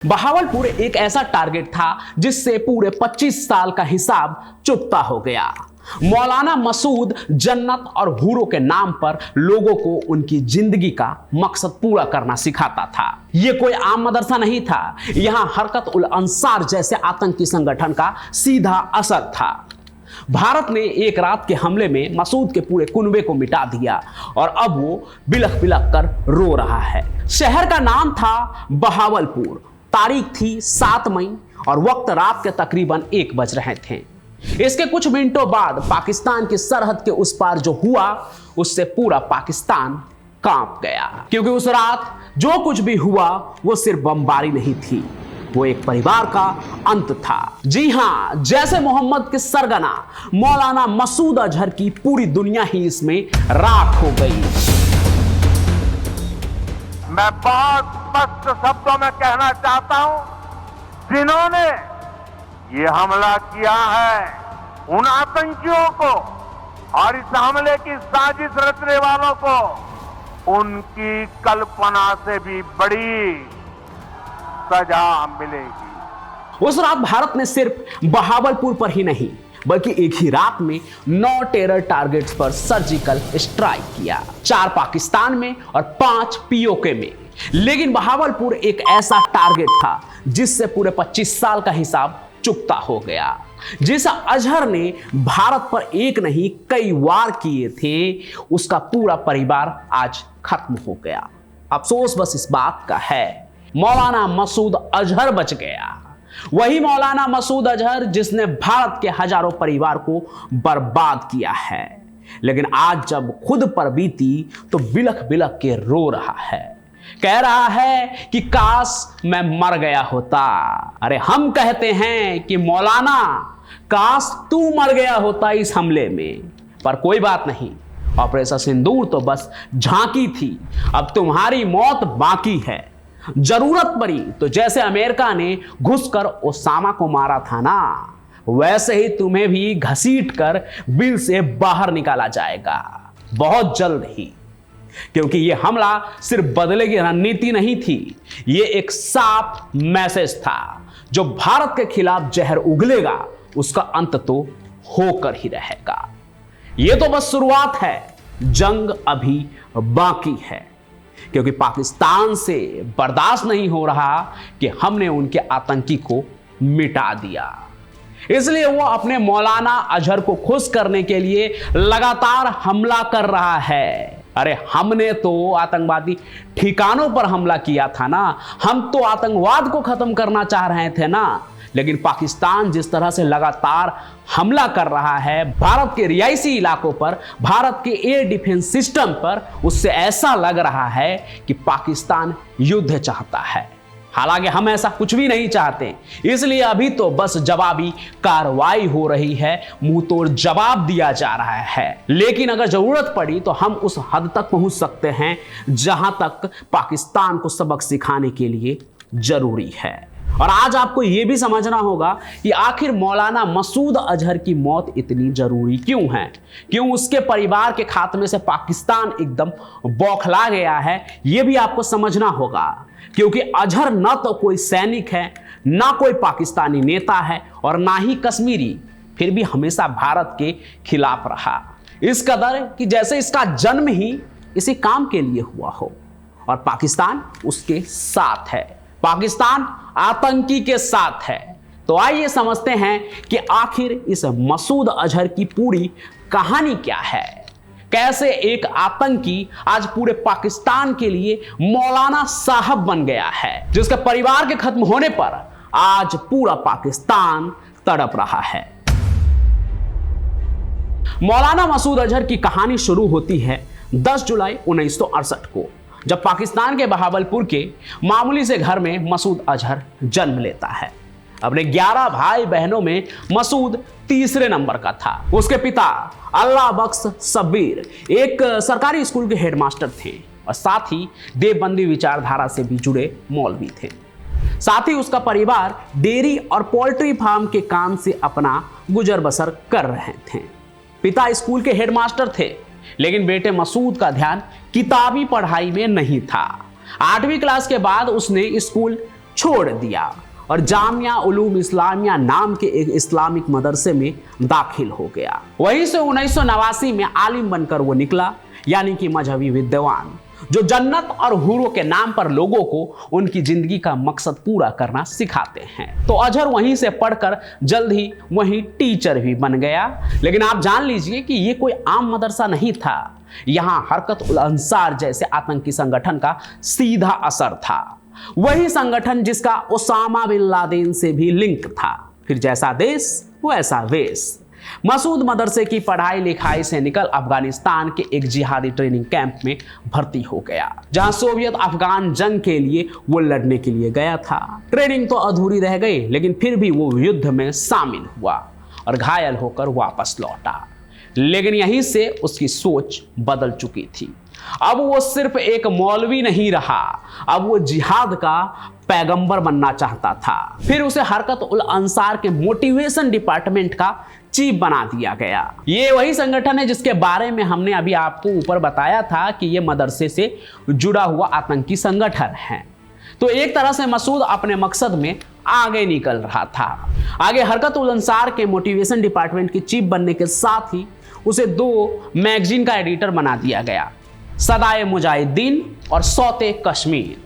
बहावलपुर एक ऐसा टारगेट था जिससे पूरे 25 साल का हिसाब चुकता हो गया। मौलाना मसूद जन्नत और हूरों के नाम पर लोगों को उनकी जिंदगी का मकसद पूरा करना सिखाता था। यह कोई आम मदरसा नहीं था, यहां हरकत उल अंसार जैसे आतंकी संगठन का सीधा असर था। भारत ने एक रात के हमले में मसूद के पूरे कुनबे को मिटा दिया और अब वो बिलख बिलख कर रो रहा है। शहर का नाम था बहावलपुर, तारीख थी 7 मई और वक्त रात के तकरीबन 1 बज रहे थे। इसके कुछ मिनटों बाद पाकिस्तान की सरहद के उस पार जो हुआ उससे पूरा पाकिस्तान कांप गया, क्योंकि उस रात जो कुछ भी हुआ वो सिर्फ बमबारी नहीं थी, वो एक परिवार का अंत था। जी हां, जैसे मोहम्मद के सरगना मौलाना मसूद अजहर की पूरी दुनिया ही इसमें राख हो गई। मैं बहुत स्पष्ट शब्दों में कहना चाहता हूं, जिन्होंने ये हमला किया है उन आतंकियों को और इस हमले की साजिश रचने वालों को उनकी कल्पना से भी बड़ी सजा मिलेगी। उस रात भारत ने सिर्फ बहावलपुर पर ही नहीं बल्कि एक ही रात में 9 टेरर टारगेट्स पर सर्जिकल स्ट्राइक किया, 4 पाकिस्तान में और 5 पीओके में। लेकिन बहावलपुर एक ऐसा टारगेट था जिससे पूरे 25 साल का हिसाब चुकता हो गया। जिस अजहर ने भारत पर एक नहीं कई वार किए थे, उसका पूरा परिवार आज खत्म हो गया। अफसोस बस इस बात का है, मौलाना मसूद अजहर बच गया। वही मौलाना मसूद अजहर जिसने भारत के हजारों परिवार को बर्बाद किया है, लेकिन आज जब खुद पर बीती तो बिलख बिलख के रो रहा है। कह रहा है कि काश मैं मर गया होता। अरे हम कहते हैं कि मौलाना काश तू मर गया होता इस हमले में, पर कोई बात नहीं, ऑपरेशन सिंदूर तो बस झांकी थी, अब तुम्हारी मौत बाकी है। जरूरत पड़ी तो जैसे अमेरिका ने घुसकर ओसामा को मारा था ना, वैसे ही तुम्हें भी घसीट कर बिल से बाहर निकाला जाएगा बहुत जल्द ही, क्योंकि यह हमला सिर्फ बदले की रणनीति नहीं थी, यह एक साफ मैसेज था। जो भारत के खिलाफ जहर उगलेगा उसका अंत तो होकर ही रहेगा। यह तो बस शुरुआत है, जंग अभी बाकी है, क्योंकि पाकिस्तान से बर्दाश्त नहीं हो रहा कि हमने उनके आतंकी को मिटा दिया। इसलिए वो अपने मौलाना अजहर को खुश करने के लिए लगातार हमला कर रहा है। अरे हमने तो आतंकवादी ठिकानों पर हमला किया था ना, हम तो आतंकवाद को खत्म करना चाह रहे थे ना, लेकिन पाकिस्तान जिस तरह से लगातार हमला कर रहा है भारत के रिहायशी इलाकों पर, भारत के एयर डिफेंस सिस्टम पर, उससे ऐसा लग रहा है कि पाकिस्तान युद्ध चाहता है। हालांकि हम ऐसा कुछ भी नहीं चाहते, इसलिए अभी तो बस जवाबी कार्रवाई हो रही है, मुंह तोड़ जवाब दिया जा रहा है। लेकिन अगर जरूरत पड़ी तो हम उस हद तक पहुंच सकते हैं जहां तक पाकिस्तान को सबक सिखाने के लिए जरूरी है। और आज आपको यह भी समझना होगा कि आखिर मौलाना मसूद अजहर की मौत इतनी जरूरी क्यों है, क्यों उसके परिवार के खात्मे से पाकिस्तान एकदम बौखला गया है, यह भी आपको समझना होगा। क्योंकि अजहर न तो कोई सैनिक है, ना कोई पाकिस्तानी नेता है और ना ही कश्मीरी, फिर भी हमेशा भारत के खिलाफ रहा, इस कदर कि जैसे इसका जन्म ही इसी काम के लिए हुआ हो। और पाकिस्तान उसके साथ है, पाकिस्तान आतंकी के साथ है। तो आइए समझते हैं कि आखिर इस मसूद अजहर की पूरी कहानी क्या है, कैसे एक आतंकी आज पूरे पाकिस्तान के लिए मौलाना साहब बन गया है, जिसके परिवार के खत्म होने पर आज पूरा पाकिस्तान तड़प रहा है। मौलाना मसूद अजहर की कहानी शुरू होती है 10 जुलाई 1968 को, जब पाकिस्तान के बहावलपुर के मामूली से घर में मसूद अजहर जन्म लेता है। अपने 11 भाई बहनों में मसूद तीसरे नंबर का था। उसके पिता अल्लाह बख्श शब्बीर एक सरकारी स्कूल के हेडमास्टर थे और साथ ही देवबंदी विचारधारा से भी जुड़े मौलवी थे। साथ ही उसका परिवार डेयरी और पोल्ट्री फार्म के काम से अपना गुजर बसर कर रहे थे। पिता स्कूल के हेडमास्टर थे, लेकिन बेटे मसूद का ध्यान किताबी पढ़ाई में नहीं था। 8वीं क्लास के बाद उसने स्कूल छोड़ दिया और जामिया उलूम इस्लामिया नाम के एक इस्लामिक मदरसे में दाखिल हो गया। वहीं से 1989 में आलिम बनकर वो निकला, यानी कि मजहबी विद्वान, जो जन्नत और हुरों के नाम पर लोगों को उनकी जिंदगी का मकसद पूरा करना सिखाते हैं। तो अजहर वहीं से पढ़कर जल्द ही वहीं टीचर भी बन गया। लेकिन आप जान लीजिए कि ये कोई आम मदरसा नहीं था, यहाँ हरकत उल अंसार जैसे आतंकी संगठन का सीधा असर था। वही संगठन जिसका ओसामा बिन लादेन से भी लिंक था। फिर जैसा देश वैसा वेश। मसूद मदरसे की पढ़ाई लिखाई से निकल अफगानिस्तान के एक जिहादी ट्रेनिंग कैंप में भर्ती हो गया, जहां सोवियत अफगान जंग के लिए वो लड़ने के लिए गया था। ट्रेनिंग तो अधूरी रह गई, लेकिन फिर भी वो युद्ध में शामिल हुआ और घायल होकर वापस लौटा। लेकिन यहीं से उसकी सोच बदल चुकी थी। अब वो सिर्फ एक मौलवी नहीं रहा, अब वो जिहाद का पैगंबर बनना चाहता था। फिर उसे हरकत उल अंसार के मोटिवेशन डिपार्टमेंट का चीफ बना दिया गया। ये वही संगठन है जिसके बारे में हमने अभी आपको ऊपर बताया था कि ये मदरसे से जुड़ा हुआ आतंकी संगठन है। तो एक तरह से मसूद अपने मकसद में आगे निकल रहा था। आगे हरकत उल अंसार के मोटिवेशन डिपार्टमेंट के चीफ बनने के साथ ही उसे 2 मैगजीन का एडिटर बना दिया गया, सदाए मुजाहिदीन और सौते कश्मीर।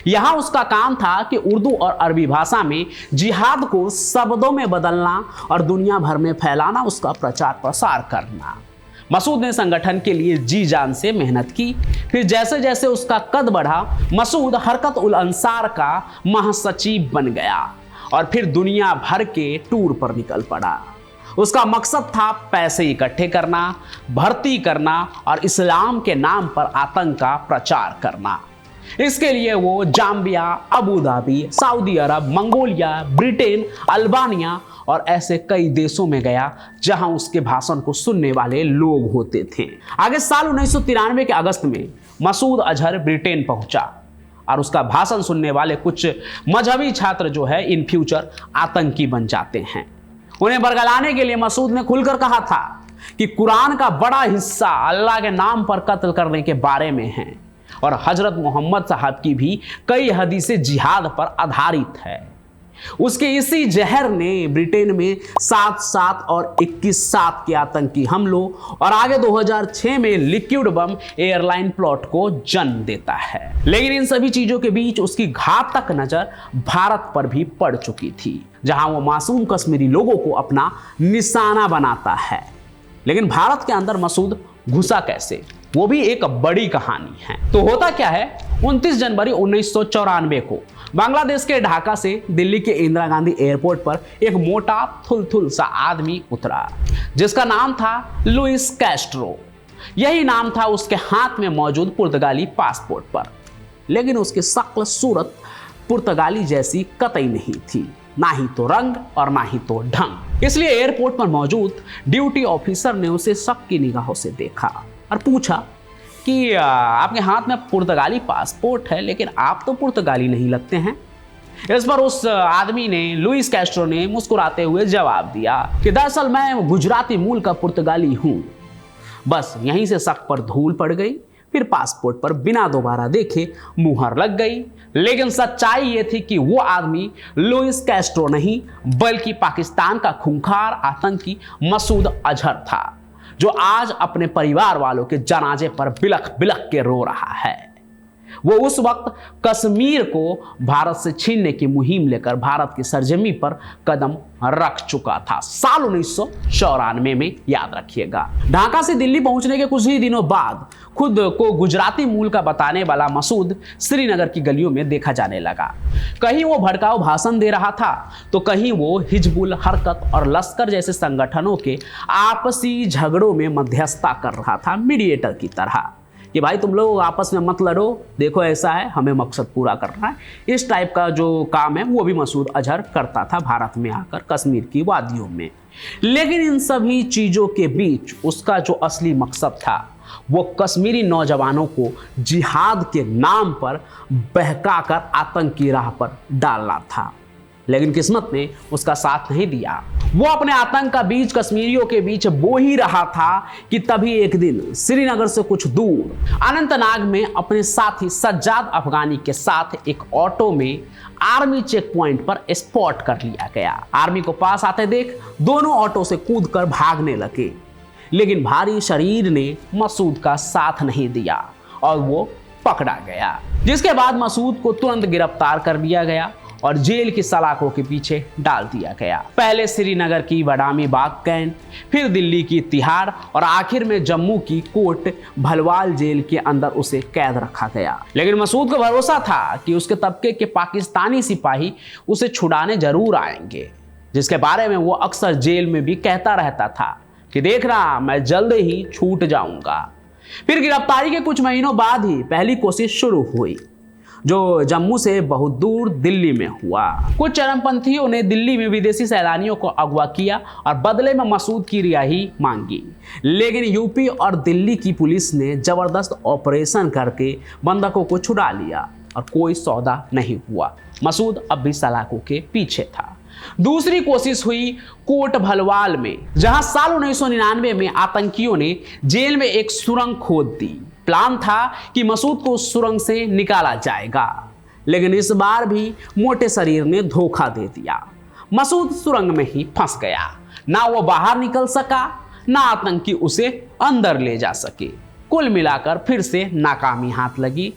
यहां उसका काम था कि उर्दू और अरबी भाषा में जिहाद को शब्दों में बदलना और दुनिया भर में फैलाना, उसका प्रचार प्रसार करना। मसूद ने संगठन के लिए जी जान से मेहनत की। फिर जैसे जैसे उसका कद बढ़ा, मसूद हरकत उल अंसार का महासचिव बन गया और फिर दुनिया भर के टूर पर निकल पड़ा। उसका मकसद था पैसे इकट्ठे करना, भर्ती करना और इस्लाम के नाम पर आतंक का प्रचार करना। इसके लिए वो जाम्बिया, अबू धाबी, सऊदी अरब, मंगोलिया, ब्रिटेन, अल्बानिया और ऐसे कई देशों में गया जहां उसके भाषण को सुनने वाले लोग होते थे। आगे साल 1993 के अगस्त में मसूद अजहर ब्रिटेन पहुंचा और उसका भाषण सुनने वाले कुछ मजहबी छात्र जो है इन फ्यूचर आतंकी बन जाते हैं। उन्हें बरगलाने के लिए मसूद ने खुलकर कहा था कि कुरान का बड़ा हिस्सा अल्लाह के नाम पर कत्ल करने के बारे में है और हजरत मोहम्मद साहब की भी कई हदीसें जिहाद पर आधारित है। उसके इसी जहर ने ब्रिटेन में 7/7 और 21/7 के आतंकी हमलों और आगे 2006 में लिक्विड बम एयरलाइन प्लॉट को जन्म देता है। लेकिन इन सभी चीजों के बीच उसकी घातक नजर भारत पर भी पड़ चुकी थी, जहां वो मासूम कश्मीरी लोगों को अपना निशाना बनाता है। लेकिन भारत के अंदर मसूद घुसा कैसे, वो भी एक बड़ी कहानी है। तो होता क्या है, 29 जनवरी 1994 को बांग्लादेश के ढाका से दिल्ली के इंदिरा गांधी एयरपोर्ट पर एक मोटा थुलथुल सा आदमी उतरा, जिसका नाम था लुइस कैस्ट्रो। यही नाम था उसके हाथ में मौजूद पुर्तगाली पासपोर्ट पर। लेकिन उसकी शक्ल सूरत पुर्तगाली जैसी कतई नहीं थी, ना ही तो रंग और ना ही तो ढंग। इसलिए एयरपोर्ट पर मौजूद ड्यूटी ऑफिसर ने उसे शक की निगाहों से देखा और पूछा कि आपके हाथ में पुर्तगाली पासपोर्ट है, लेकिन आप तो पुर्तगाली नहीं लगते हैं। इस पर उस आदमी ने, लुइस कैस्ट्रो ने मुस्कुराते हुए जवाब दिया कि दरअसल मैं गुजराती मूल का पुर्तगाली हूं। बस यहीं से शक पर धूल पड़ गई। फिर पासपोर्ट पर बिना दोबारा देखे मुहर लग गई। लेकिन सच्चाई यह थी कि वो आदमी लुइस कैस्ट्रो नहीं, बल्कि पाकिस्तान का खूंखार आतंकी मसूद अजहर था, जो आज अपने परिवार वालों के जनाजे पर बिलख बिलख के रो रहा है। वो उस वक्त कश्मीर को भारत से छीनने की मुहिम लेकर भारत की सरजमी पर कदम रख चुका था, साल 1994 में, याद रखिएगा। ढाका से दिल्ली पहुंचने के कुछ ही दिनों बाद खुद को गुजराती मूल का बताने वाला मसूद श्रीनगर की गलियों में देखा जाने लगा। कहीं वो भड़काऊ भाषण दे रहा था, तो कहीं वो हिजबुल, हरकत और लश्कर जैसे संगठनों के आपसी झगड़ों में मध्यस्थता कर रहा था, मीडिएटर की तरह, कि भाई तुम लोग आपस में मत लड़ो, देखो ऐसा है, हमें मकसद पूरा करना है। इस टाइप का जो काम है वो भी मसूद अजहर करता था भारत में आकर, कश्मीर की वादियों में। लेकिन इन सभी चीज़ों के बीच उसका जो असली मकसद था वो कश्मीरी नौजवानों को जिहाद के नाम पर बहकाकर आतंक की राह पर डालना था। लेकिन किस्मत ने उसका साथ नहीं दिया वो अपने आतंक का बीज कश्मीरियों के बीच बो ही रहा था कि तभी एक दिन श्रीनगर से कुछ दूर अनंतनाग में अपने साथी सज्जाद अफगानी के साथ एक ऑटो में आर्मी चेक पॉइंट पर स्पॉट कर लिया गया। आर्मी को पास आते देख दोनों ऑटो से कूदकर भागने लगे, लेकिन भारी शरीर ने मसूद का साथ नहीं दिया और वो पकड़ा गया, जिसके बाद मसूद को तुरंत गिरफ्तार कर लिया गया और जेल की सलाखों के पीछे डाल दिया गया। पहले श्रीनगर की बदामी बाग कैंट, फिर दिल्ली की तिहाड़ और आखिर में जम्मू की कोट भलवाल जेल के अंदर उसे कैद रखा गया। लेकिन मसूद को भरोसा था कि उसके तबके के पाकिस्तानी सिपाही उसे छुड़ाने जरूर आएंगे, जिसके बारे में वो अक्सर जेल में भी कहता रहता था कि देख रहा मैं जल्द ही छूट जाऊंगा। फिर गिरफ्तारी के कुछ महीनों बाद ही पहली कोशिश शुरू हुई, जो जम्मू से बहुत दूर दिल्ली में हुआ। कुछ चरमपंथियों ने दिल्ली में विदेशी सैलानियों को अगवा किया और बदले में मसूद की रिहाई मांगी, लेकिन यूपी और दिल्ली की पुलिस ने जबरदस्त ऑपरेशन करके बंधकों को छुड़ा लिया और कोई सौदा नहीं हुआ। मसूद अब भी सलाखों के पीछे था। दूसरी कोशिश हुई कोट भलवाल में, जहां साल 1999 में आतंकियों ने जेल में एक सुरंग खोद दी। प्लान था कि मसूद को उस सुरंग से निकाला जाएगा, लेकिन इस बार भी मोटे शरीर ने धोखा दे दिया। मसूद सुरंग में ही फंस गया, ना वो बाहर निकल सका, ना आतंकी उसे अंदर ले जा सके। कुल मिलाकर फिर से नाकामी हाथ लगी।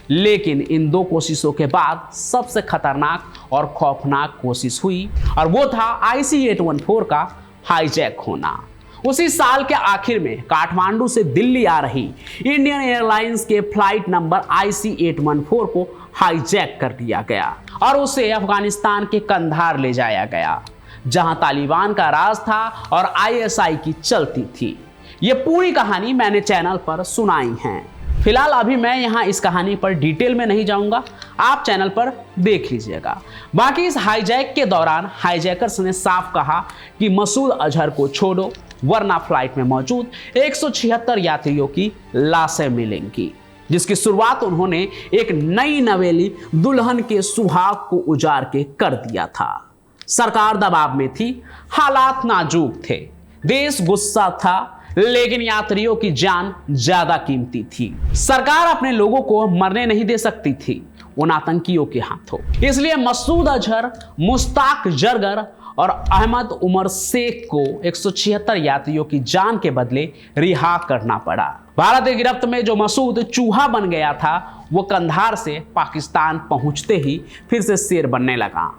लेकिन इन दो कोशिशों के बाद सबसे खतरनाक और खौफनाक कोशिश हुई, और वो था IC-814 का हाईजैक होना। उसी साल के आखिर में काठमांडू से दिल्ली आ रही इंडियन एयरलाइंस के फ्लाइट नंबर IC-814 को हाईजैक कर दिया गया और उसे अफगानिस्तान के कंधार ले जाया गया, जहां तालिबान का राज था और ISI की चलती थी। ये पूरी कहानी मैंने चैनल पर सुनाई है। फिलहाल अभी मैं यहाँ इस कहानी पर डिटेल में नहीं जाऊंगा, आप चैनल पर देख लीजिएगा। बाकी इस हाईजैक के दौरान हाईजैकर्स ने साफ कहा कि मसूद अजहर को छोड़ो, वरना फ्लाइट में मौजूद 176 यात्रियों की लाशें मिलेंगी, जिसकी शुरुआत उन्होंने एक नई नवेली दुल्हन के सुहाग को उजाड़ के कर दिया था। सरकार दबाव में थी, हालात नाजुक थे, देश गुस्सा था, लेकिन यात्रियों की जान ज्यादा कीमती थी। सरकार अपने लोगों को मरने नहीं दे सकती थी उन आतंकियों के हाथों। इसलिए मसूद अजहर, मुश्ताक जरगर और अहमद उमर शेख को 176 यात्रियों की जान के बदले रिहा करना पड़ा। भारत की गिरफ्त में जो मसूद चूहा बन गया था, वो कंधार से पाकिस्तान पहुंचते ही फिर से शेर बनने लगा।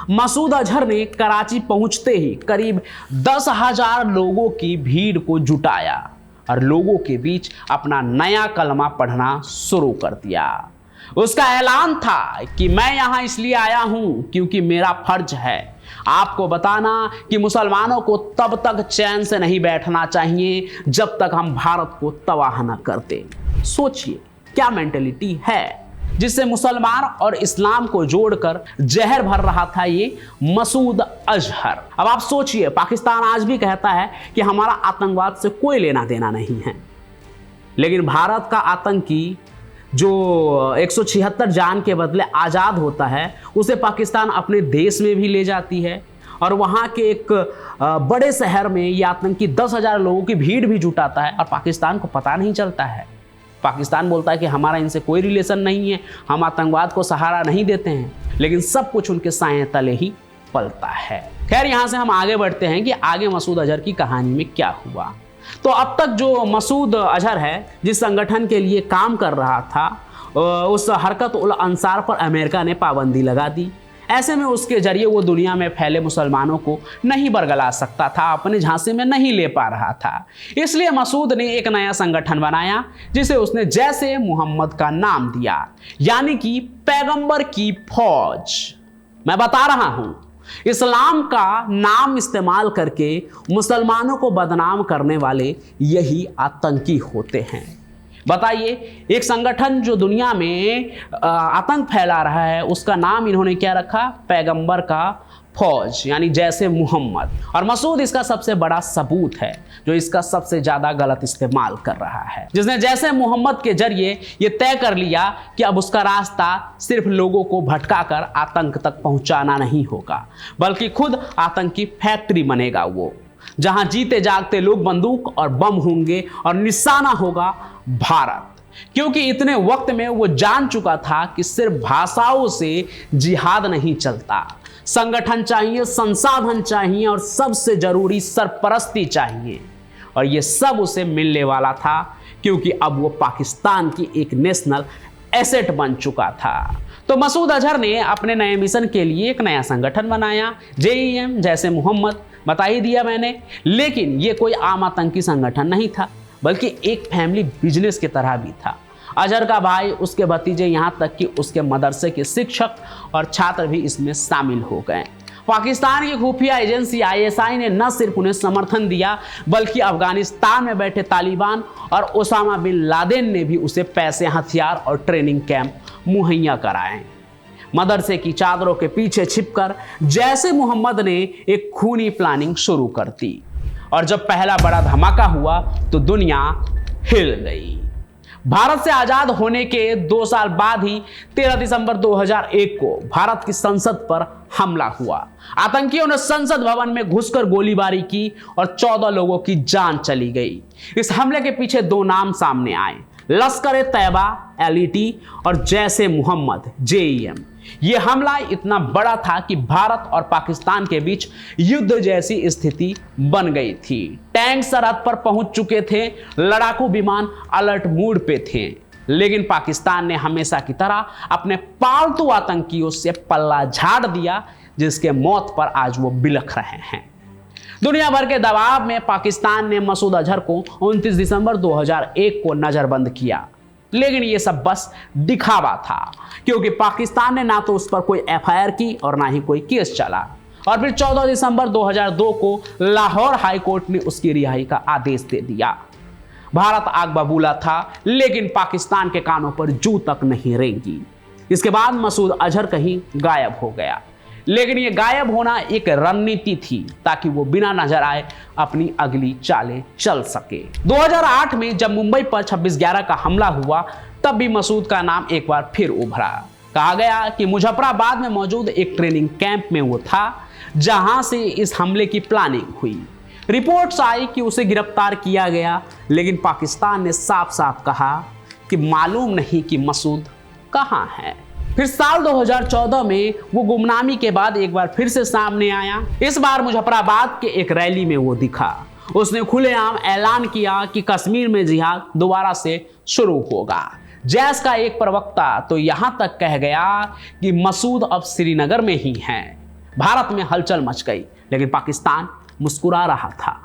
मसूद अजहर ने कराची पहुंचते ही करीब 10,000 लोगों की भीड़ को जुटाया और लोगों के बीच अपना नया कलमा पढ़ना शुरू कर दिया। उसका ऐलान था कि मैं यहां इसलिए आया हूं क्योंकि मेरा फर्ज है आपको बताना कि मुसलमानों को तब तक चैन से नहीं बैठना चाहिए जब तक हम भारत को तबाह न कर दें। सोचिए क्या मेंटेलिटी है जिससे मुसलमान और इस्लाम को जोड़कर जहर भर रहा था ये मसूद अजहर। अब आप सोचिए, पाकिस्तान आज भी कहता है कि हमारा आतंकवाद से कोई लेना देना नहीं है, लेकिन भारत का आतंकी जो 176 जान के बदले आज़ाद होता है, उसे पाकिस्तान अपने देश में भी ले जाती है और वहाँ के एक बड़े शहर में ये आतंकी 10,000 लोगों की भीड़ भी जुटाता है और पाकिस्तान को पता नहीं चलता है। पाकिस्तान बोलता है कि हमारा इनसे कोई रिलेशन नहीं है, हम आतंकवाद को सहारा नहीं देते हैं, लेकिन सब कुछ उनके साए तले ही पलता है। खैर, यहाँ से हम आगे बढ़ते हैं कि आगे मसूद अजहर की कहानी में क्या हुआ। तो अब तक जो मसूद अजहर है, जिस संगठन के लिए काम कर रहा था, उस हरकत उल अंसार पर अमेरिका ने पाबंदी लगा दी। ऐसे में उसके जरिए वो दुनिया में फैले मुसलमानों को नहीं बरगला सकता था, अपने झांसे में नहीं ले पा रहा था। इसलिए मसूद ने एक नया संगठन बनाया जिसे उसने जैसे मोहम्मद का नाम दिया, यानी कि पैगंबर की फौज। मैं बता रहा हूं, इस्लाम का नाम इस्तेमाल करके मुसलमानों को बदनाम करने वाले यही आतंकी होते हैं। बताइए, एक संगठन जो दुनिया में आतंक फैला रहा है, उसका नाम इन्होंने क्या रखा? पैगंबर का फौज यानी जैसे मोहम्मद, और मसूद इसका सबसे बड़ा सबूत है जो इसका सबसे ज्यादा गलत इस्तेमाल कर रहा है, जिसने जैसे मोहम्मद के जरिए यह तय कर लिया कि अब उसका रास्ता सिर्फ लोगों को भटकाकर आतंक तक पहुंचाना नहीं होगा, बल्कि खुद आतंक की फैक्ट्री बनेगा वो, जहां जीते जागते लोग बंदूक और बम होंगे और निशाना होगा भारत। क्योंकि इतने वक्त में वो जान चुका था कि सिर्फ भाषाओं से जिहाद नहीं चलता, संगठन चाहिए, संसाधन चाहिए और सबसे जरूरी सरपरस्ती चाहिए। और ये सब उसे मिलने वाला था क्योंकि अब वो पाकिस्तान की एक नेशनल एसेट बन चुका था। तो मसूद अजहर ने अपने नए मिशन के लिए एक नया संगठन बनाया, JEM, जैसे मोहम्मद, बता ही दिया मैंने। लेकिन ये कोई आम आतंकी संगठन नहीं था, बल्कि एक फैमिली बिजनेस की तरह भी था। अजहर का भाई, उसके भतीजे, यहाँ तक कि उसके मदरसे के शिक्षक और छात्र भी इसमें शामिल हो गए। पाकिस्तान की खुफिया एजेंसी ISI ने न सिर्फ उन्हें समर्थन दिया, बल्कि अफगानिस्तान में बैठे तालिबान और ओसामा बिन लादेन ने भी उसे पैसे, हथियार और ट्रेनिंग कैंप मुहैया कराए। मदरसे की चादरों के पीछे छिपकर जैसे मोहम्मद ने एक खूनी प्लानिंग शुरू कर दी, और जब पहला बड़ा धमाका हुआ तो दुनिया हिल गई। भारत से आजाद होने के 2 साल बाद ही 13 दिसंबर 2001 को भारत की संसद पर हमला हुआ। आतंकियों ने संसद भवन में घुसकर गोलीबारी की और 14 लोगों की जान चली गई। इस हमले के पीछे 2 नाम सामने आए, लश्कर-ए-तैयबा LET और जैसे मोहम्मद JEM। यह हमला इतना बड़ा था कि भारत और पाकिस्तान के बीच युद्ध जैसी स्थिति बन गई थी। टैंक सरहद पर पहुंच चुके थे, लड़ाकू विमान अलर्ट मोड पे थे, लेकिन पाकिस्तान ने हमेशा की तरह अपने पालतू आतंकियों से पल्ला झाड़ दिया, जिसके मौत पर आज वो बिलख रहे हैं। दुनिया भर के दबाव में पाकिस्तान ने मसूद अजहर को 29 दिसंबर 2001 को नजरबंद किया, लेकिन ये सब बस दिखावा था, क्योंकि पाकिस्तान ने ना तो उस पर कोई FIR की और ना ही कोई केस चला। और फिर 14 दिसंबर 2002 को लाहौर हाई कोर्ट ने उसकी रिहाई का आदेश दे दिया। भारत आग बबूला था, लेकिन पाकिस्तान के कानों पर जू तक नहीं रेंगी। इसके बाद मसूद अजहर कहीं गायब हो गया, लेकिन यह गायब होना एक रणनीति थी ताकि वो बिना नजर आए अपनी अगली चालें चल सके। 2008 में जब मुंबई पर 26/11 का हमला हुआ, तब भी मसूद का नाम एक बार फिर उभरा। कहा गया कि मुजफ्फराबाद में मौजूद एक ट्रेनिंग कैंप में वो था, जहां से इस हमले की प्लानिंग हुई। रिपोर्ट्स आई कि उसे गिरफ्तार किया गया, लेकिन पाकिस्तान ने साफ साफ कहा कि मालूम नहीं कि मसूद कहां है। फिर साल 2014 में वो गुमनामी के बाद एक बार फिर से सामने आया। इस बार मुजफ्फराबाद के एक रैली में वो दिखा। उसने खुलेआम ऐलान किया कि कश्मीर में जिहाद दोबारा से शुरू होगा। जैश का एक प्रवक्ता तो यहां तक कह गया कि मसूद अब श्रीनगर में ही हैं। भारत में हलचल मच गई, लेकिन पाकिस्तान मुस्कुरा रहा था।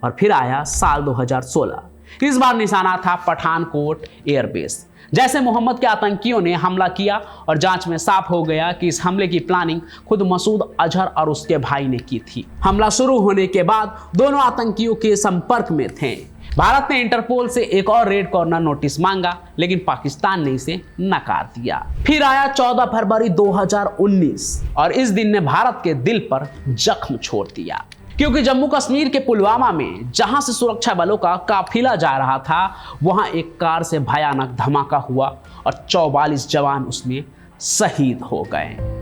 और फिर आया साल 2016। इस बार निशाना था पठानकोट एयरबेस। जैसे मोहम्मद के आतंकियों ने हमला किया और जांच में साफ हो गया कि इस हमले की प्लानिंग खुद मसूद अजहर और उसके भाई ने की थी। हमला शुरू होने के बाद दोनों आतंकियों के संपर्क में थे। भारत ने इंटरपोल से एक और रेड कॉर्नर नोटिस मांगा, लेकिन पाकिस्तान ने इसे नकार दिया। फिर आया 14 फरवरी 2019 और इस दिन ने भारत के दिल पर जख्म छोड़ दिया, क्योंकि जम्मू कश्मीर के पुलवामा में जहां से सुरक्षा बलों का काफिला जा रहा था, वहां एक कार से भयानक धमाका हुआ और 44 जवान उसमें शहीद हो गए।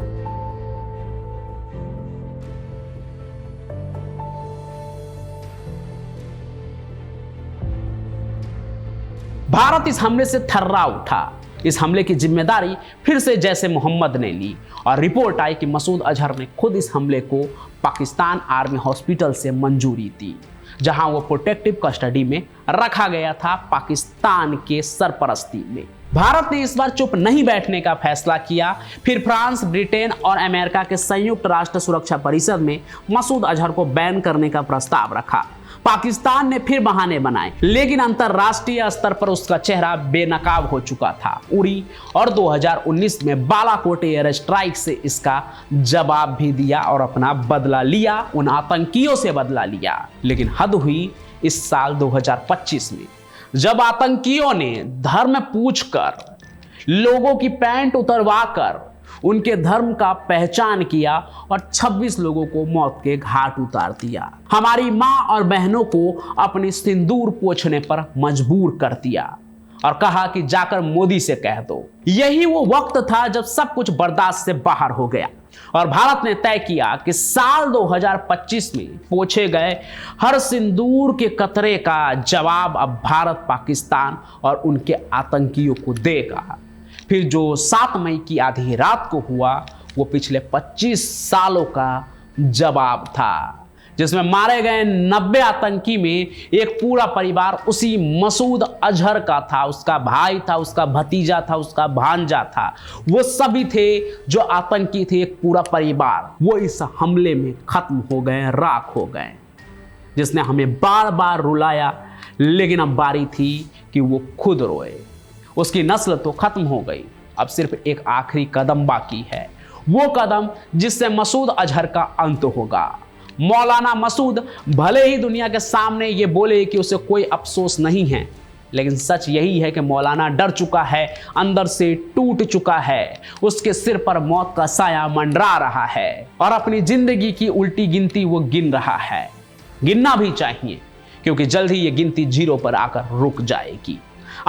भारत इस हमले से थर्रा उठा। इस हमले की जिम्मेदारी फिर से जैसे मोहम्मद ने ली और रिपोर्ट आई कि मसूद अजहर ने खुद इस हमले को पाकिस्तान आर्मी हॉस्पिटल से मंजूरी दी, जहां वो प्रोटेक्टिव कस्टडी में रखा गया था पाकिस्तान के सरपरस्ती में। भारत ने इस बार चुप नहीं बैठने का फैसला किया। फिर फ्रांस, ब्रिटेन और अमेरिका के संयुक्त राष्ट्र सुरक्षा परिषद में मसूद अजहर को बैन करने का प्रस्ताव रखा। पाकिस्तान ने फिर बहाने बनाए, लेकिन अंतरराष्ट्रीय स्तर पर उसका चेहरा बेनकाब हो चुका था। उड़ी और 2019 में बालाकोट एयर स्ट्राइक से इसका जवाब भी दिया और अपना बदला लिया, उन आतंकियों से बदला लिया। लेकिन हद हुई इस साल 2025 में, जब आतंकियों ने धर्म पूछकर, लोगों की पैंट उतरवाकर उनके धर्म का पहचान किया और 26 लोगों को मौत के घाट उतार दिया। हमारी मां और बहनों को अपनी सिंदूर पोंछने पर मजबूर कर दिया और कहा कि जाकर मोदी से कह दो। यही वो वक्त था जब सब कुछ बर्दाश्त से बाहर हो गया और भारत ने तय किया कि साल 2025 में पोंछे गए हर सिंदूर के कतरे का जवाब अब भारत पाकिस्तान और उनके आतंकियों को देगा। फिर जो 7 मई की आधी रात को हुआ वो पिछले 25 सालों का जवाब था, जिसमें मारे गए 90 आतंकी में एक पूरा परिवार उसी मसूद अजहर का था। उसका भाई था, उसका भतीजा था, उसका भांजा था। वो सभी थे जो आतंकी थे, एक पूरा परिवार। वो इस हमले में खत्म हो गए, राख हो गए, जिसने हमें बार बार रुलाया। लेकिन अब बारी थी कि वो खुद रोए। उसकी नस्ल तो खत्म हो गई, अब सिर्फ एक आखिरी कदम बाकी है, वो कदम जिससे मसूद अजहर का अंत होगा। मौलाना मसूद भले ही दुनिया के सामने ये बोले कि उसे कोई अफसोस नहीं है, लेकिन सच यही है कि मौलाना डर चुका है, अंदर से टूट चुका है। उसके सिर पर मौत का साया मंडरा रहा है और अपनी जिंदगी की उल्टी गिनती वो गिन रहा है। गिनना भी चाहिए, क्योंकि जल्द ही ये गिनती 0 पर आकर रुक जाएगी।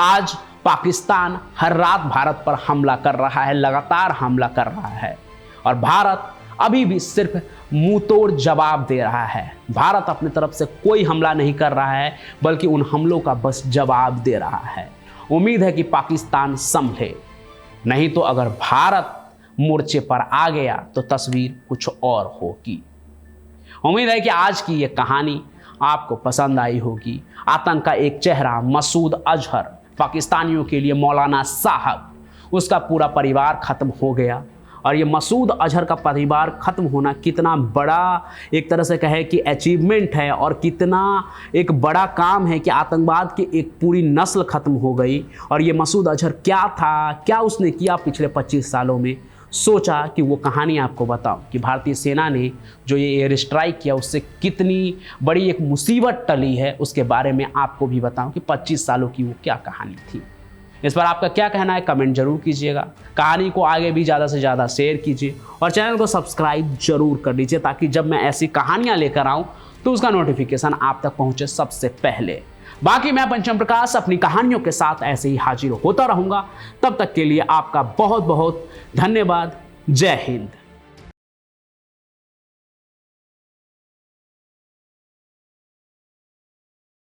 आज पाकिस्तान हर रात भारत पर हमला कर रहा है, लगातार हमला कर रहा है, और भारत अभी भी सिर्फ मुंहतोड़ जवाब दे रहा है। भारत अपनी तरफ से कोई हमला नहीं कर रहा है, बल्कि उन हमलों का बस जवाब दे रहा है। उम्मीद है कि पाकिस्तान संभले, नहीं तो अगर भारत मोर्चे पर आ गया तो तस्वीर कुछ और होगी। उम्मीद है कि आज की ये कहानी आपको पसंद आई होगी। आतंक का एक चेहरा मसूद अजहर, पाकिस्तानियों के लिए मौलाना साहब, उसका पूरा परिवार खत्म हो गया। और ये मसूद अजहर का परिवार खत्म होना कितना बड़ा एक तरह से कहे कि अचीवमेंट है, और कितना एक बड़ा काम है कि आतंकवाद की एक पूरी नस्ल खत्म हो गई। और ये मसूद अजहर क्या था, क्या उसने किया पिछले 25 सालों में, सोचा कि वो कहानी आपको बताऊं कि भारतीय सेना ने जो ये एयर स्ट्राइक किया उससे कितनी बड़ी एक मुसीबत टली है, उसके बारे में आपको भी बताऊं कि 25 सालों की वो क्या कहानी थी। इस पर आपका क्या कहना है कमेंट जरूर कीजिएगा। कहानी को आगे भी ज़्यादा से ज़्यादा शेयर कीजिए और चैनल को सब्सक्राइब जरूर कर लीजिए, ताकि जब मैं ऐसी कहानियाँ लेकर आऊँ तो उसका नोटिफिकेशन आप तक पहुँचे सबसे पहले। बाकी मैं पंचम प्रकाश अपनी कहानियों के साथ ऐसे ही हाजिर होता रहूँगा। तब तक के लिए आपका बहुत बहुत धन्यवाद। जय हिंद।